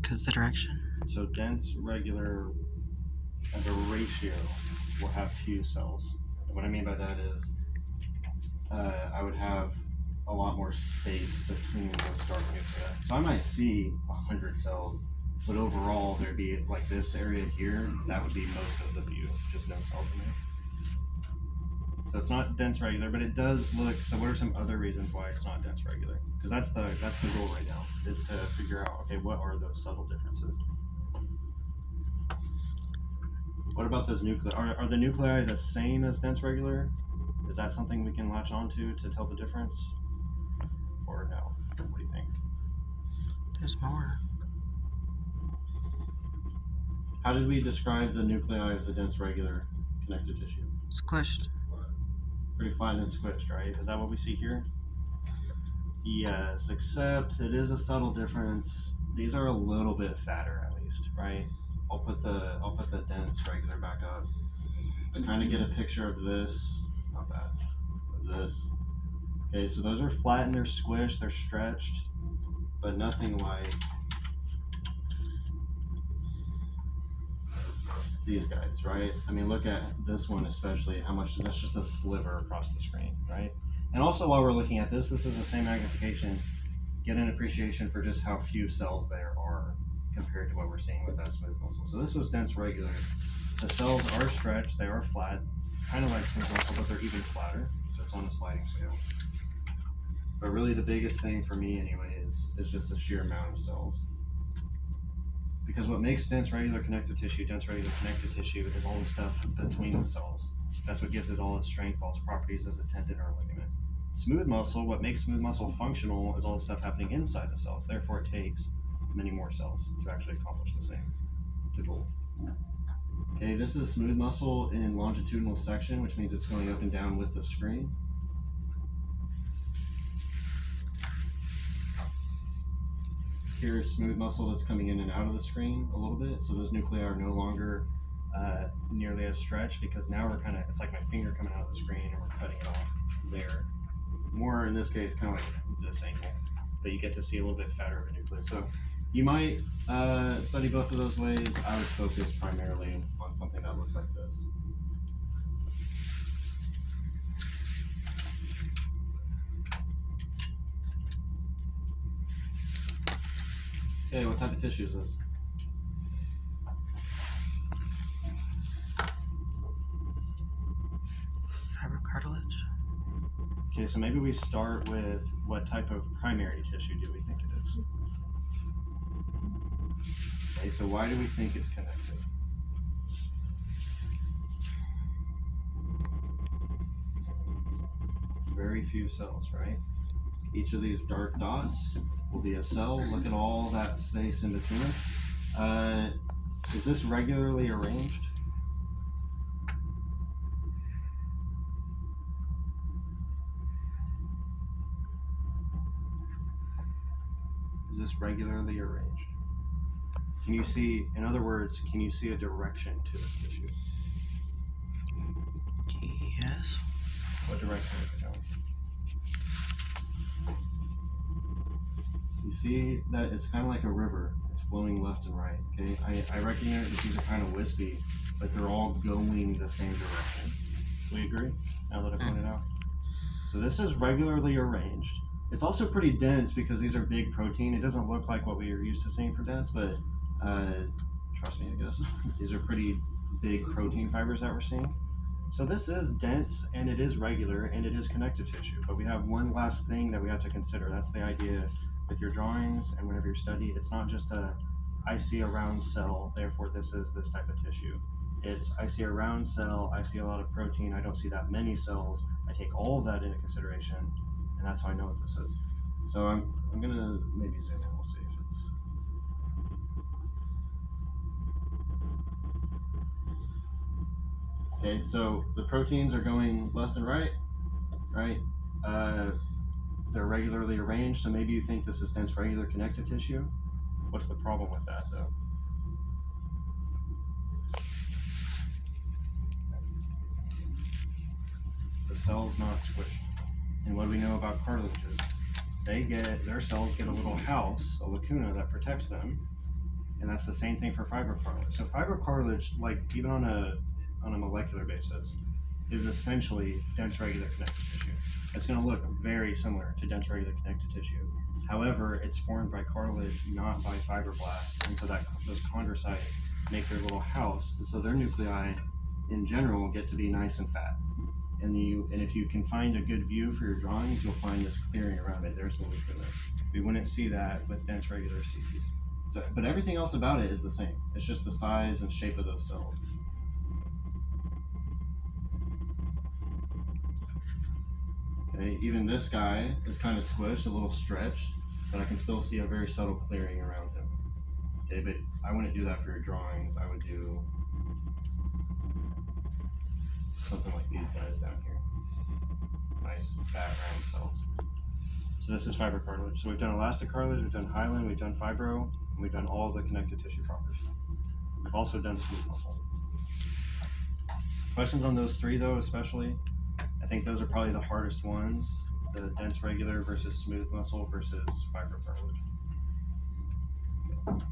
Because the direction. So dense regular as a ratio will have few cells. And what I mean by that is I would have a lot more space between those dark nuclei. So I might see 100 cells, but overall there'd be like this area here, that would be most of the view, just no cells in there. So it's not dense regular, but it does look. So what are some other reasons why it's not dense regular? Because that's the goal right now, is to figure out, okay, what are those subtle differences? What about those nuclei? Are the nuclei the same as dense regular? Is that something we can latch onto to tell the difference? Or no? What do you think? There's more. How did we describe the nuclei of the dense regular connective tissue? Squished. Pretty flat and squished, right? Is that what we see here? Yes, except it is a subtle difference. These are a little bit fatter, at least, right? I'll put the dense regular back up. But kind of get a picture of this, not that, of this. Okay, so those are flat and they're squished, they're stretched, but nothing like these guys, right? I mean, look at this one especially, how much, that's just a sliver across the screen, right? And also while we're looking at this is the same magnification, get an appreciation for just how few cells there are compared to what we're seeing with that smooth muscle. So this was dense regular. The cells are stretched, they are flat, kind of like smooth muscle, but they're even flatter, so it's on a sliding scale. But really the biggest thing for me anyway is just the sheer amount of cells. Because what makes dense regular connective tissue is all the stuff between the cells. That's what gives it all its strength, all its properties as a tendon or a ligament. Smooth muscle, what makes smooth muscle functional is all the stuff happening inside the cells. Therefore, it takes many more cells to actually accomplish the same goal. Okay, this is smooth muscle in longitudinal section, which means it's going up and down with the screen. Here's smooth muscle that's coming in and out of the screen a little bit, so those nuclei are no longer nearly as stretched, because now we're it's like my finger coming out of the screen and we're cutting it off there. More in this case, kind of like this angle, but you get to see a little bit fatter of a nucleus. So you might study both of those ways. I would focus primarily on something that looks like this. Okay, what type of tissue is this? Fibrocartilage. Okay, so maybe we start with what type of primary tissue do we think it is? Okay, so why do we think it's connected? Very few cells, right? Each of these dark dots will be a cell. Look at all that space in between them. Is this regularly arranged? Is this regularly arranged? Can you see, in other words, can you see a direction to this tissue? Yes. What direction is it going? You see that it's kind of like a river. It's flowing left and right. Okay, I recognize that these are kind of wispy, but they're all going the same direction. We agree? Now that I pointed out. So this is regularly arranged. It's also pretty dense because these are big protein. It doesn't look like what we are used to seeing for dense, but trust me, I guess. These are pretty big protein fibers that we're seeing. So this is dense, and it is regular, and it is connective tissue. But we have one last thing that we have to consider. That's the idea with your drawings and whenever you study. It's not just I see a round cell, therefore this is this type of tissue. It's I see a round cell, I see a lot of protein, I don't see that many cells. I take all of that into consideration, and that's how I know what this is. So I'm gonna maybe zoom in. We'll see if it's. Okay, so the proteins are going left and right, right? They're regularly arranged, so maybe you think this is dense regular connective tissue. What's the problem with that, though? The cell's not squished. And what do we know about cartilages? Their cells get a little house, a lacuna that protects them. And that's the same thing for fibrocartilage. So fibrocartilage, like even on a molecular basis, is essentially dense regular connective tissue. It's going to look very similar to dense regular connective tissue. However, it's formed by cartilage, not by fibroblasts, and so that those chondrocytes make their little house, and so their nuclei, in general, get to be nice and fat. And if you can find a good view for your drawings, you'll find this clearing around it. There's the nucleus. We wouldn't see that with dense regular CT. So, but everything else about it is the same. It's just the size and shape of those cells. Okay, even this guy is kind of squished, a little stretched, but I can still see a very subtle clearing around him. Okay, but I wouldn't do that for your drawings. I would do something like these guys down here. Nice fat round cells. So this is fibrocartilage. So we've done elastic cartilage, we've done hyaline, we've done fibro, and we've done all the connective tissue properties. We've also done smooth muscle. Questions on those three though, especially? I think those are probably the hardest ones. The dense regular versus smooth muscle versus fibrocartilage. Okay.